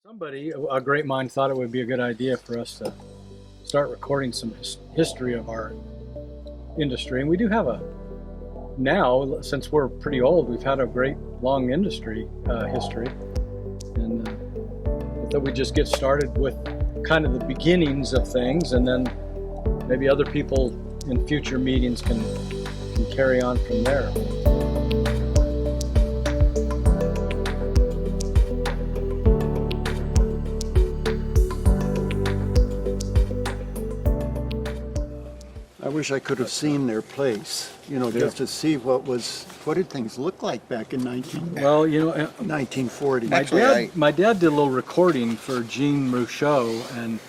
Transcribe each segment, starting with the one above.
Somebody, a great mind, thought it would be a good idea for us to start recording some history of our industry. And we do have now, since we're pretty old, we've had a great long industry history. And that we just get started with kind of the beginnings of things, and then maybe other people in future meetings can carry on from there. I wish I could have seen their place, just to see what did things look like back in 1940. My dad did a little recording for Jean Rouchot, and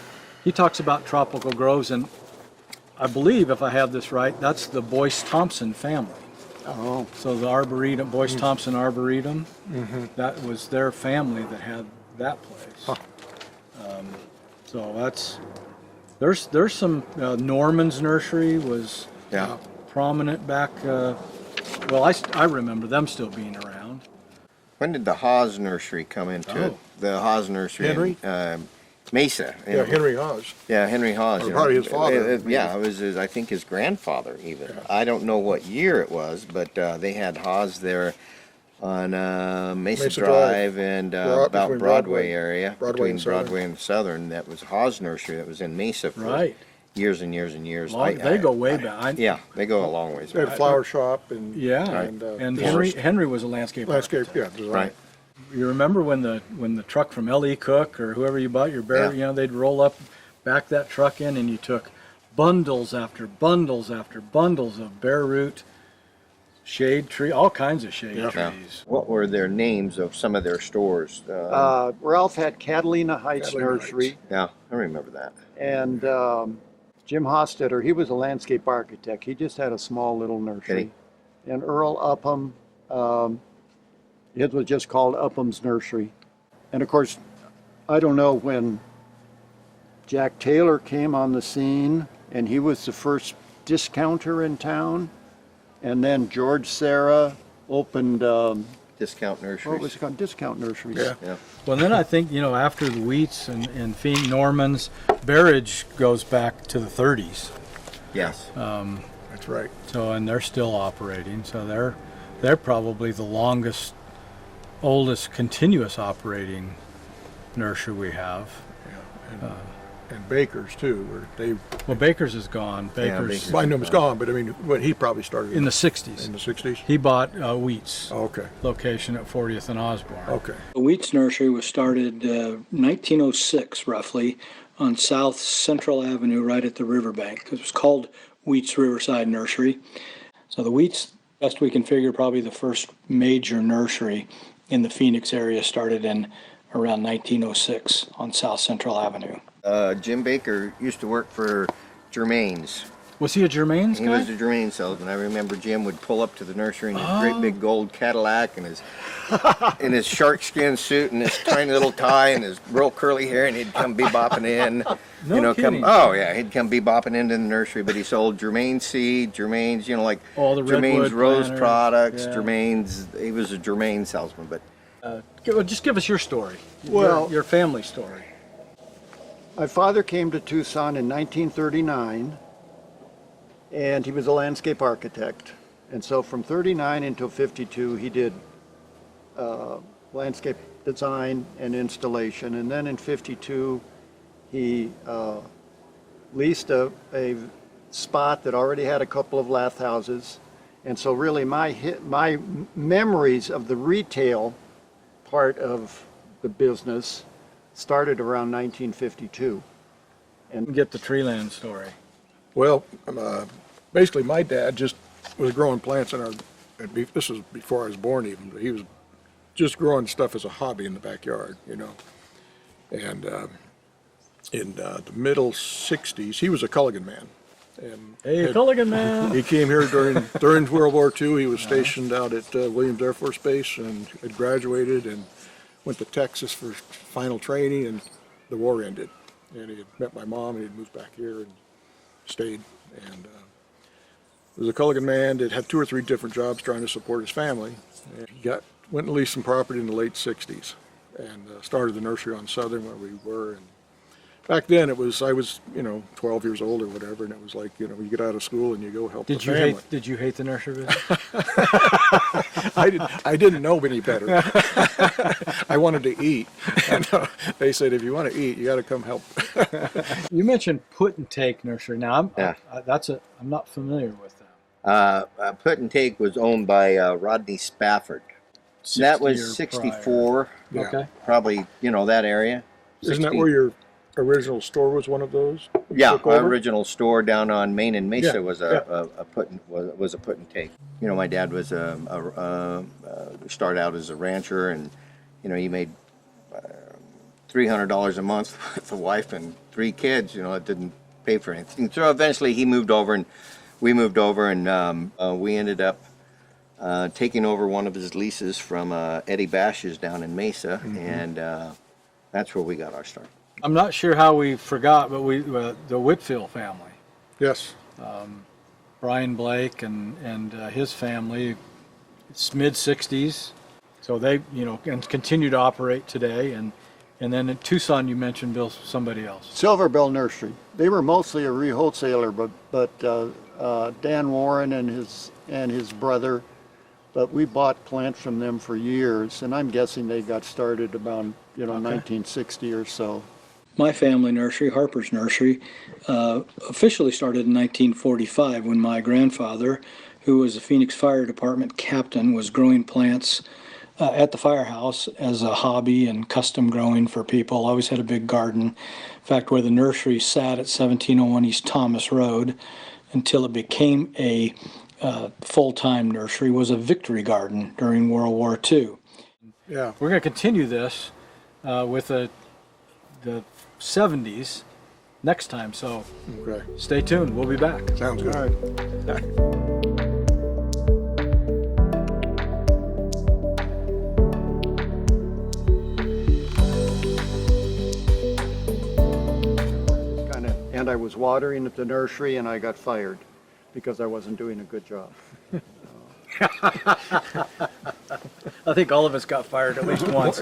he talks about tropical groves, and I believe, if I have this right, that's the Boyce Thompson family. Oh. So the Arboretum, Boyce Thompson Arboretum, that was their family that had that place. Huh. So there's some, Norman's Nursery was prominent back, I remember them still being around. When did the Haas Nursery come into it? The Haas Nursery Henry? in Mesa. Yeah, Henry Haas. Yeah, Henry Haas. Or probably his father. It was I think his grandfather even. Yeah. I don't know what year it was, but they had Haas there on Mesa Drive and about Broadway area, between Broadway and Southern. That was Haas Nursery that was in Mesa for years and years and years. They go way back. They go a long ways They back. had a flower shop and Henry was a landscape architect. design. Right. You remember when the truck from L.E. Cook or whoever you bought your bear, they'd roll up, back that truck in, and you took bundles after bundles after bundles of bare root, shade tree, all kinds of shade trees. What were their names of some of their stores? Ralph had Catalina Heights Nursery. Yeah, I remember that. And Jim Hostetter, he was a landscape architect. He just had a small little nursery. And Earl Upham, it was just called Upham's Nursery. And of course, I don't know when Jack Taylor came on the scene, and he was the first discounter in town. And then George Serra opened Discount Nurseries. what was it called? Discount Nurseries. Yeah. Well, then I think, after the Wheats and Norman's, Barrage goes back to the 30s. Yes. That's right. So, and they're still operating. So they're probably the oldest continuous operating nursery we have. Yeah. And Baker's too, Baker's is gone. Baker's I know it's gone, but I mean, when he probably started in the 60s. In the 60s. He bought Wheats. Oh, okay. Location at 40th and Osborne. Okay. The Wheats Nursery was started 1906 roughly on South Central Avenue right at the riverbank. It was called Wheats Riverside Nursery. So the Wheats, best we can figure, probably the first major nursery in the Phoenix area, started in around 1906 on South Central Avenue. Jim Baker used to work for Germain's. Was he a Germain's guy? He was a Germain salesman. I remember Jim would pull up to the nursery in his great big gold Cadillac and his shark skin suit and his tiny little tie and his real curly hair, and he'd come bebopping in. Kidding. He'd come bebopping into the nursery, but he sold Germain seed, Germain's, all the Germain's redwood rose planters, products, Germain's. He was a Germain salesman, but just give us your story. Well, your family story. my father came to Tucson in 1939, and he was a landscape architect. And so from 39 until 52, he did landscape design and installation. And then in 52, he leased a spot that already had a couple of lath houses. And so really my memories of the retail part of the business started around 1952. And get the Treeland story. Well, basically my dad just was growing plants this was before I was born even, but he was just growing stuff as a hobby in the backyard, And in the middle 60s, he was a Culligan man. And Culligan man! He came here during World War II. He was stationed out at Williams Air Force Base and had graduated and went to Texas for final training, and the war ended. And he had met my mom, and he'd moved back here and stayed. And was a Culligan man that had 2 or 3 different jobs trying to support his family. And he went and leased some property in the late 60s. and started the nursery on Southern where we were. And back then I was 12 years old or whatever, and it was like, you get out of school and you go help the family. Did you hate the nursery business? I didn't know any better. I wanted to eat, and they said, if you want to eat, you got to come help. You mentioned Put and Take Nursery. Now, Yeah. I'm not familiar with that. Put and Take was owned by Rodney Spafford. That was 60 or 64, Yeah. Okay. probably, that area. Isn't that 60. where your original store was, one of those? you Yeah, took our over? original store down on Main and Mesa Yeah, was a Put and Take. My dad was started out as a rancher, and he made $300 a month with a wife and 3 kids. It didn't pay for anything. So eventually he moved over, and we moved over, and we ended up taking over one of his leases from Eddie Bash's down in Mesa, and that's where we got our start. I'm not sure how we forgot, but the Whitfield family, Yes. Brian Blake and his family, it's mid-60s, so they and continue to operate today. And then in Tucson, you mentioned Bill, somebody else. Silver Bell Nursery. They were mostly a re-wholesaler, but Dan Warren and his brother. But we bought plants from them for years, and I'm guessing they got started about 1960 or so. My family nursery, Harper's Nursery, officially started in 1945 when my grandfather, who was a Phoenix Fire Department captain, was growing plants at the firehouse as a hobby and custom growing for people. Always had a big garden. In fact, where the nursery sat at 1701 East Thomas Road until it became a full-time nursery was a victory garden during World War II. Yeah. We're going to continue this with the 70s next time, so Okay. stay tuned. We'll be back. Sounds good. All right. And I was watering at the nursery, and I got fired because I wasn't doing a good job. I think all of us got fired at least once.